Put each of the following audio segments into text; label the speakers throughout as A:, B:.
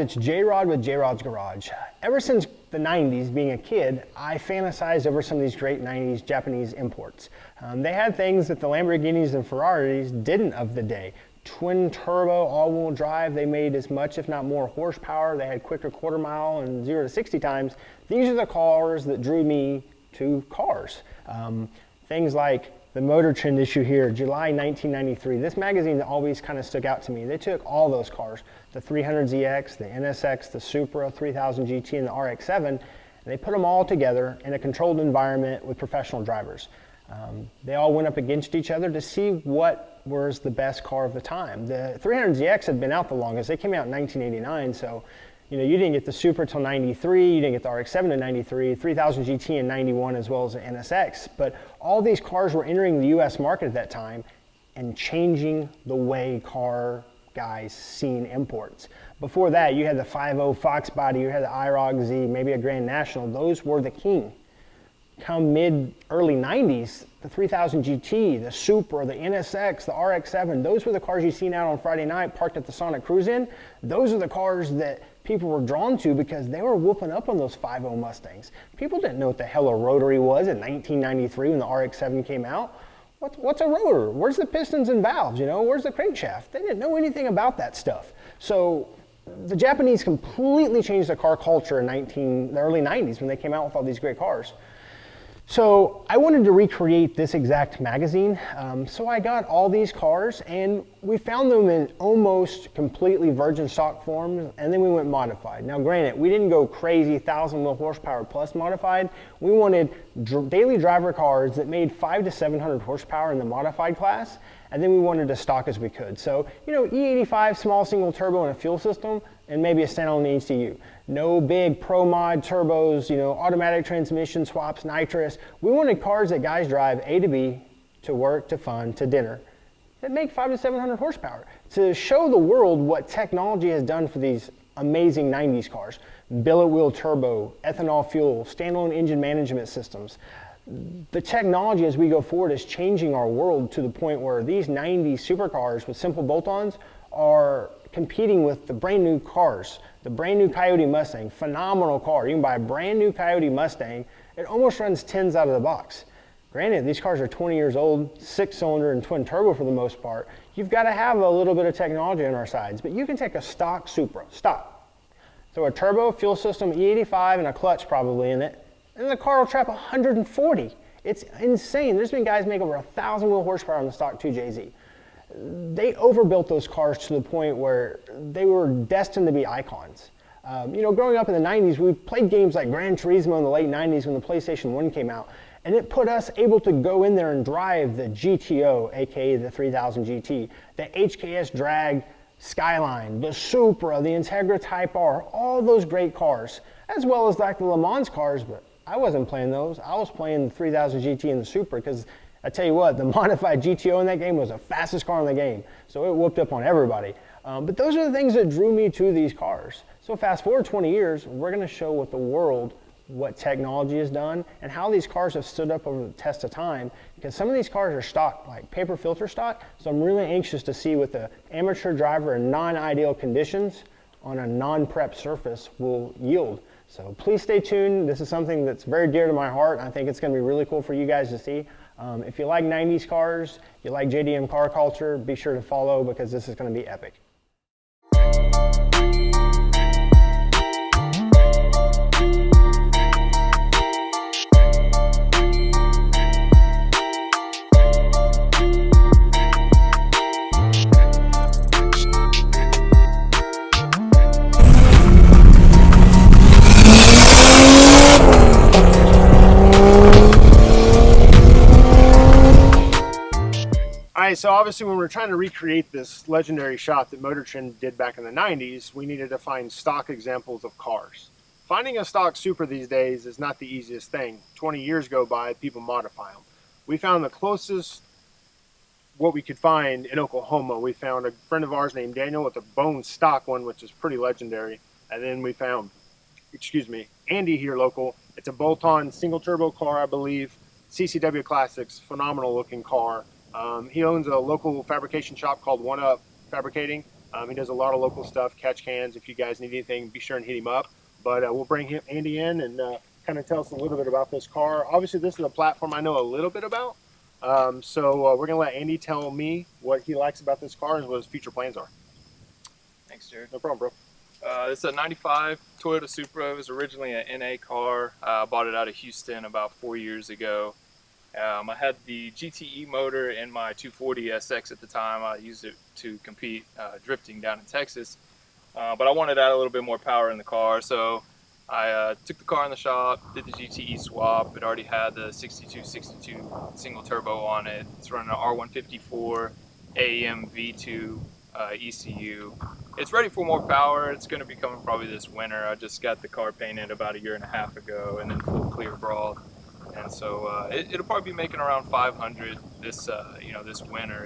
A: it's J-Rod with Jrods Garage. Ever since the 90s, being a kid, I fantasized over some of these great 90s Japanese imports. They had things that the Lamborghinis and Ferraris didn't of the day. Twin turbo, all-wheel drive, they made as much if not more horsepower. They had quicker quarter mile and 0 to 60 times. These are the cars that drew me to cars. Things like the Motor Trend issue here, July 1993. This magazine always kind of stuck out to me. They took all those cars, the 300ZX, the NSX, the Supra, 3000 GT, and the RX-7, and they put them all together in a controlled environment with professional drivers. They all went up against each other to see what was the best car of the time. The 300ZX had been out the longest. They came out in 1989, so you didn't get the Supra till 93, you didn't get the RX-7 in 93, 3000 GT in 91, as well as the NSX. But all these cars were entering the US market at that time and changing the way car guys seen imports. Before that, you had the 5.0 Fox body, you had the IROC Z, maybe a Grand National. Those were the king. Come early 90s, the 3000 GT, the Supra, the NSX, the RX-7, those were the cars you seen out on Friday night parked at the Sonic Cruise-In. Those are the cars that people were drawn to because they were whooping up on those 5.0 Mustangs. People didn't know what the hell a rotary was in 1993 when the RX-7 came out. What's a rotor? Where's the pistons and valves? Where's the crankshaft? They didn't know anything about that stuff. So the Japanese completely changed the car culture in the early 90s when they came out with all these great cars. So I wanted to recreate this exact magazine. So I got all these cars and we found them in almost completely virgin stock forms, and then we went modified. Now granted, we didn't go crazy 1,000 wheel horsepower plus modified. We wanted daily driver cars that made 500 to 700 horsepower in the modified class, and then we wanted as stock as we could. So, E85 small single turbo and a fuel system, and maybe a standalone ECU. No big pro mod turbos, automatic transmission swaps, nitrous. We wanted cars that guys drive A to B, to work, to fun, to dinner, that make 500 to 700 horsepower. To show the world what technology has done for these amazing 90s cars. Billet wheel turbo, ethanol fuel, standalone engine management systems. The technology as we go forward is changing our world to the point where these 90s supercars with simple bolt-ons are competing with the brand new cars. The brand new Coyote Mustang, phenomenal car. You can buy a brand new Coyote Mustang, it almost runs 10s out of the box. Granted, these cars are 20 years old, 6-cylinder and twin turbo for the most part. You've got to have a little bit of technology on our sides, but you can take a stock Supra, stock. Throw a turbo, fuel system, E85 and a clutch probably in it, and the car will trap 140. It's insane. There's been guys make over 1,000 wheel horsepower on the stock 2JZ. They overbuilt those cars to the point where they were destined to be icons. Growing up in the 90s, we played games like Gran Turismo in the late 90s when the PlayStation 1 came out, and it put us able to go in there and drive the GTO, aka the 3000 GT, the HKS Drag Skyline, the Supra, the Integra Type R, all those great cars, as well as like the Le Mans cars, but I wasn't playing those. I was playing the 3000 GT and the Supra because I tell you what, the modified GTO in that game was the fastest car in the game. So it whooped up on everybody. But those are the things that drew me to these cars. So fast forward 20 years, we're gonna show what technology has done and how these cars have stood up over the test of time, because some of these cars are stock, like paper filter stock. So I'm really anxious to see what the amateur driver in non-ideal conditions on a non-prep surface will yield. So please stay tuned. This is something that's very dear to my heart. I think it's gonna be really cool for you guys to see. If you like 90s cars, you like JDM car culture, be sure to follow because this is going to be epic. So obviously when we're trying to recreate this legendary shot that Motor Trend did back in the 90s, we needed to find stock examples of cars. Finding a stock Supra these days is not the easiest thing. 20 years go by, people modify them. We found the closest what we could find in Oklahoma. We found a friend of ours named Daniel with a bone stock one, which is pretty legendary. And then we found, Andy here local. It's a bolt-on single turbo car, I believe. CCW Classics, phenomenal looking car. He owns a local fabrication shop called One Up Fabricating. He does a lot of local stuff, catch cans. If you guys need anything, be sure and hit him up. But we'll bring Andy in and kind of tell us a little bit about this car. Obviously, this is a platform I know a little bit about. So we're going to let Andy tell me what he likes about this car and what his future plans are.
B: Thanks, Jared.
A: No problem, bro.
B: This is a 95 Toyota Supra. It was originally an NA car. I bought it out of Houston about 4 years ago. I had the GTE motor in my 240 SX at the time. I used it to compete drifting down in Texas. But I wanted to add a little bit more power in the car, so I took the car in the shop, did the GTE swap. It already had the 6262 single turbo on it. It's running an R154 AEM V2 ECU. It's ready for more power. It's going to be coming probably this winter. I just got the car painted about 1.5 years ago and then full clear brawl. And so it'll probably be making around 500 this this winter.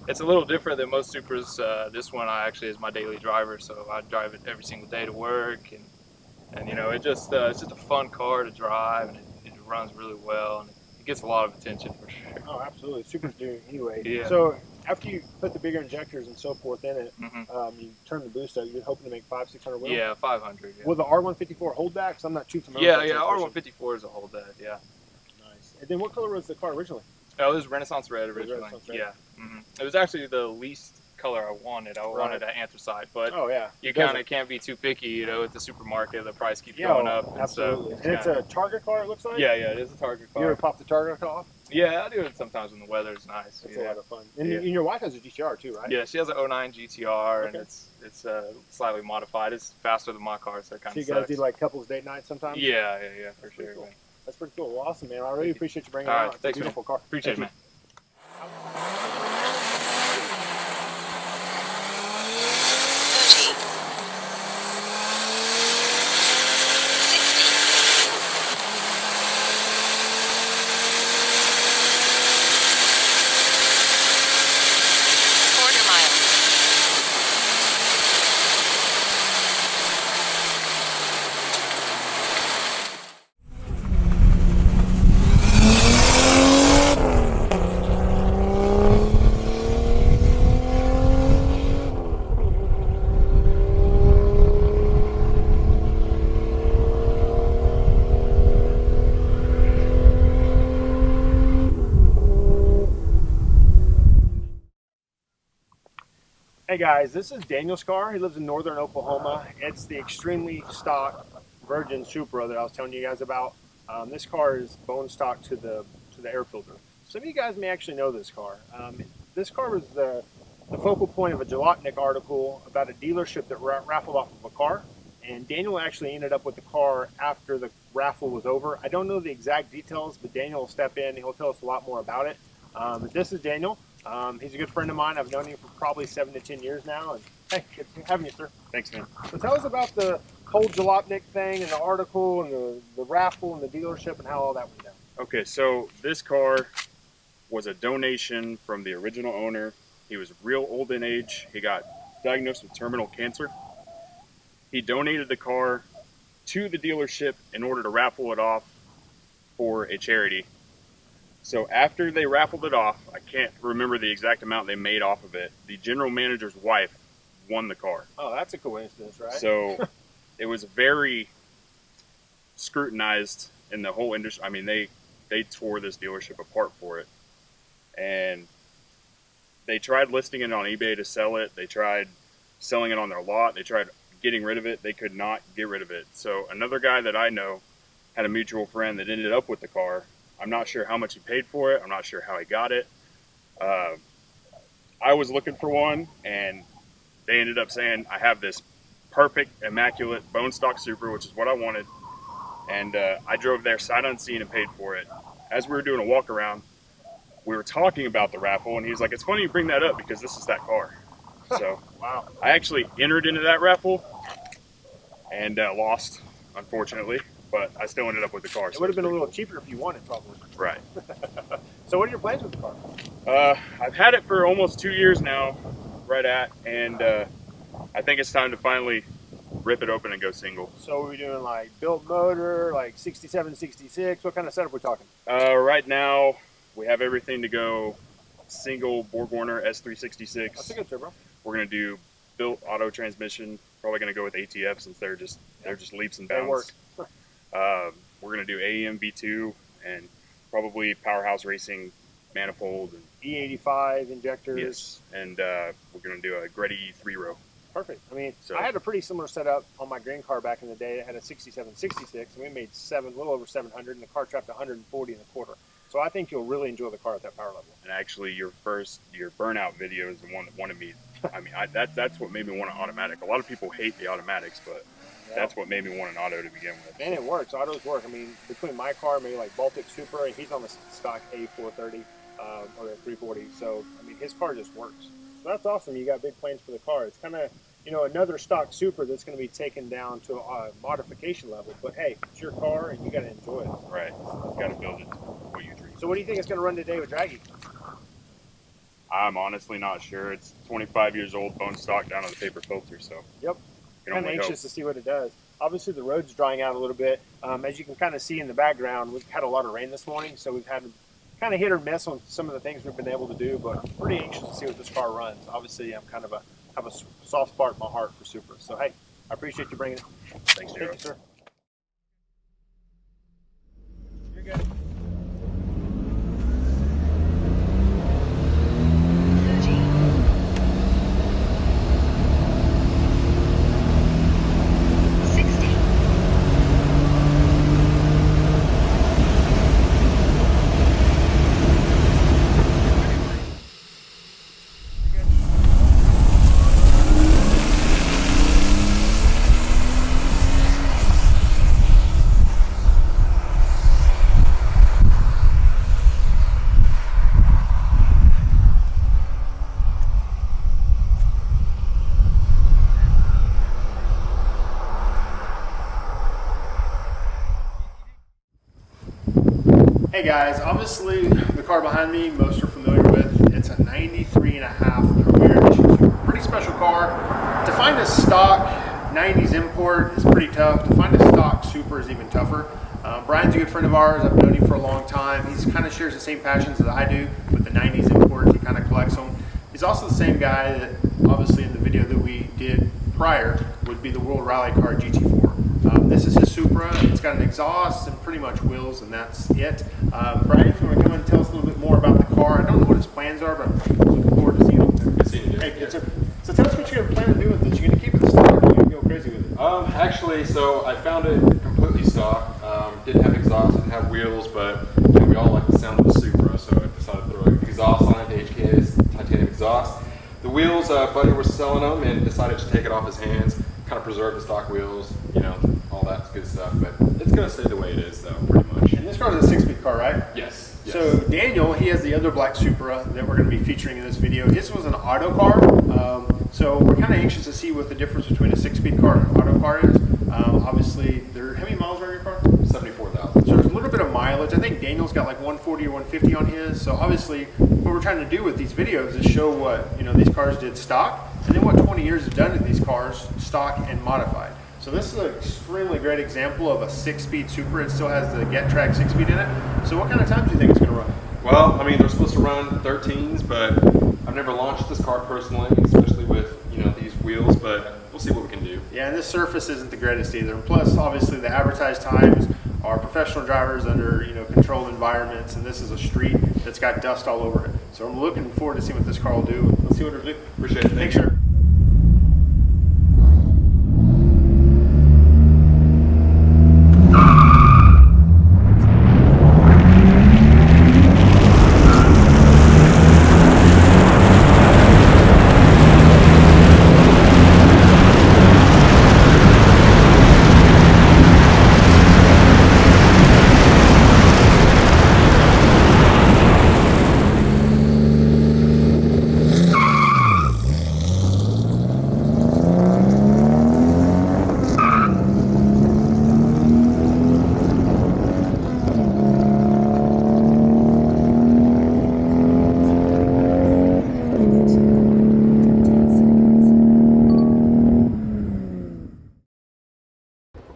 B: It's a little different than most Supras. This one I actually is my daily driver, so I drive it every single day to work, and you know it's just a fun car to drive, and it runs really well, and it gets a lot of attention for sure.
A: Oh, absolutely. Supras do anyway.
B: Yeah.
A: So after you put the bigger injectors and so forth in it, you turn the boost up. You're hoping to make 500-600 wheels.
B: Yeah, 500. Yeah.
A: Will the R154 hold that? Because I'm not too familiar.
B: Yeah, R154 is a hold that. Yeah.
A: Nice. And then what color was the car originally?
B: Oh, it was Renaissance Red originally.
A: Renaissance Red.
B: Yeah. It was actually the least color I wanted. I wanted an anthracite, but you kind of can't be too picky, you know, at the supermarket. The price keeps going up.
A: Absolutely. And it's a Target car, it looks like?
B: Yeah, it is a Target car.
A: You ever pop the Target off?
B: Yeah, I do it sometimes when the weather's nice.
A: It's a lot of fun. And your wife has a GTR too, right?
B: Yeah, she has an 09 GTR, and it's slightly modified. It's faster than my car, so it kind of sucks.
A: So you guys do like couples date night sometimes?
B: Yeah, for sure.
A: Cool. That's pretty cool. Well, awesome, man. I really appreciate you bringing it out. It's a beautiful car.
B: Appreciate it, man.
A: Hey guys, this is Daniel's car. He lives in northern Oklahoma. It's the extremely stock Virgin Supra that I was telling you guys about. This car is bone stock to the air filter. Some of you guys may actually know this car. This car was the focal point of a Jalopnik article about a dealership that raffled off of a car. And Daniel actually ended up with the car after the raffle was over. I don't know the exact details, but Daniel will step in and he'll tell us a lot more about it. This is Daniel. He's a good friend of mine. I've known him for probably 7 to 10 years now. And hey, good having you, sir.
C: Thanks, man.
A: So tell us about the whole Jalopnik thing and the article and the raffle and the dealership and how all that went down.
C: Okay, so this car was a donation from the original owner. He was real old in age. He got diagnosed with terminal cancer. He donated the car to the dealership in order to raffle it off for a charity. So after they raffled it off, I can't remember the exact amount they made off of it, the general manager's wife won the car.
A: Oh, that's a coincidence, right?
C: So it was very scrutinized in the whole industry. I mean, they tore this dealership apart for it. And they tried listing it on eBay to sell it. They tried selling it on their lot. They tried getting rid of it. They could not get rid of it. So another guy that I know had a mutual friend that ended up with the car. I'm not sure how much he paid for it. I'm not sure how he got it. I was looking for one, and they ended up saying, I have this perfect, immaculate bone stock Supra, which is what I wanted. And I drove there sight unseen and paid for it. As we were doing a walk around, we were talking about the raffle, and he was like, it's funny you bring that up because this is that car. So
A: wow.
C: I actually entered into that raffle and lost, unfortunately. But I still ended up with the car.
A: It would have been a little cheaper if you won it, probably.
C: Right.
A: So what are your plans with the car?
C: I've had it for almost 2 years now, right at, and I think it's time to finally rip it open and go single.
A: So are we doing like built motor, like 67, 66? What kind of setup are we talking?
C: Right now, we have everything to go single BorgWarner S366.
A: That's a good turbo.
C: We're going to do built auto transmission. Probably going to go with ATF since they're just leaps and bounds.
D: They work.
C: We're going to do AEM V2 and probably Powerhouse Racing manifold and
D: E85 injectors.
C: yes, and we're going to do a Gretty 3-row.
D: Perfect. I mean,
C: So-
D: I had a pretty similar setup on my green car back in the day. It had a 67, 66, and we made a little over 700, and the car trapped 140 and a quarter. So I think you'll really enjoy the car at that power level.
C: And actually, your burnout video is the one that wanted me. I mean, that's what made me want an automatic. A lot of people hate the automatics, but that's what made me want an auto to begin with.
D: And it works. Autos work. I mean, between my car, maybe like Baltic Supra, and he's on the stock A430 or a 340. So, I mean, his car just works. So that's awesome. You got big plans for the car. It's kind of, another stock Supra that's going to be taken down to a modification level. But hey, it's your car, and you got to enjoy it.
C: Right. You got to build it to what you dream.
D: So what do you think it's going to run today with Dragy?
C: I'm honestly not sure. It's 25 years old, bone stock down on the paper filter, so
D: Yep.
C: can
D: I'm
C: only hope.
D: anxious to see what it does. Obviously, the road's drying out a little bit. As you can kind of see in the background, we've had a lot of rain this morning, so we've had kind of hit or miss on some of the things we've been able to do, but I'm pretty anxious to see what this car runs. Obviously, I'm kind of have a soft spot in my heart for Supra. So, hey, I appreciate you bringing it.
C: Thanks,
D: Thank you,
C: Jrods.
D: sir.
A: You're good. Hey guys, obviously the car behind me most are familiar with. It's a 93 and a half Premier Edition. Pretty special car. To find a stock 90s import is pretty tough. To find a stock Supra is even tougher. Brian's a good friend of ours. I've known him for a long time. He kind of shares the same passions that I do with the 90s imports. He kind of collects them. He's also the same guy that obviously in the video that we did prior would be the World Rally Car GT4. This is his Supra. It's got an exhaust and pretty much wheels, and that's it. Brian, if you want to come and tell us a little bit more about the car. I don't know what his plans are, but I'm looking forward to seeing them.
E: Good seeing you.
A: Hey, so tell us what you're planning to do with this. You're going to keep it stock, or you're going to go crazy with it?
E: Actually, so I found it completely stock. Didn't have exhaust, didn't have wheels, but we all like the sound of the Supra, so I decided to throw an exhaust on it, the HK's titanium exhaust. The wheels, Buddy was selling them and decided to take it off his hands, kind of preserve the stock wheels, all that good stuff. But it's going to stay the way it is, though, pretty much.
A: And this car is a 6-speed car, right?
E: Yes.
A: So Daniel, he has the other black Supra that we're going to be featuring in this video. His was an auto car, so we're kind of anxious to see what the difference between a 6-speed car and an auto car is. Obviously, how many miles are on your car?
E: 74,000.
A: So there's a little bit of mileage. I think Daniel's got like 140 or 150 on his. So obviously, what we're trying to do with these videos is show what these cars did stock, and then what 20 years have done to these cars, stock and modified. So this is an extremely great example of a 6-speed Supra. It still has the Get Track 6-speed in it. So what kind of times do you think it's going to run?
E: Well, I mean, they're supposed to run 13s, but I've never launched this car personally, especially with, these wheels, but we'll see what we can do.
A: Yeah, and this surface isn't the greatest either. And plus, obviously, the advertised times are professional drivers under, controlled environments, and this is a street that's got dust all over it. So I'm looking forward to seeing what this car will do. Let's see what it'll do.
E: Appreciate it.
A: Thanks, sir.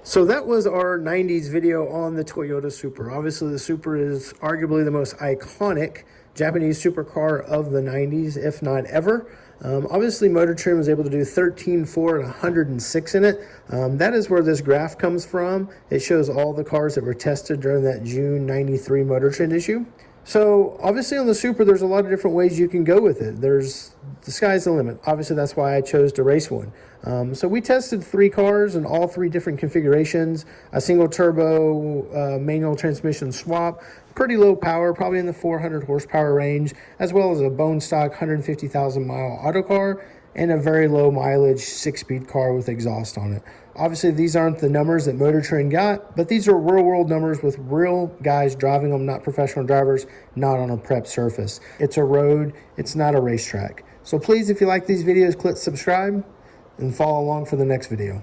A: So that was our 90s video on the Toyota Supra. Obviously, the Supra is arguably the most iconic Japanese supercar of the 90s, if not ever. Obviously, Motor Trend was able to do 13.4 and 106 in it. That is where this graph comes from. It shows all the cars that were tested during that June 93 Motor Trend issue. So obviously on the Supra, there's a lot of different ways you can go with it. The sky's the limit. Obviously, that's why I chose to race one. So we tested 3 cars in all 3 different configurations, a single turbo manual transmission swap, pretty low power, probably in the 400 horsepower range, as well as a bone stock 150,000 mile auto car and a very low mileage 6-speed car with exhaust on it. Obviously, these aren't the numbers that Motor Trend got, but these are real world numbers with real guys driving them, not professional drivers, not on a prep surface. It's a road, it's not a racetrack. So please, if you like these videos, click subscribe and follow along for the next video.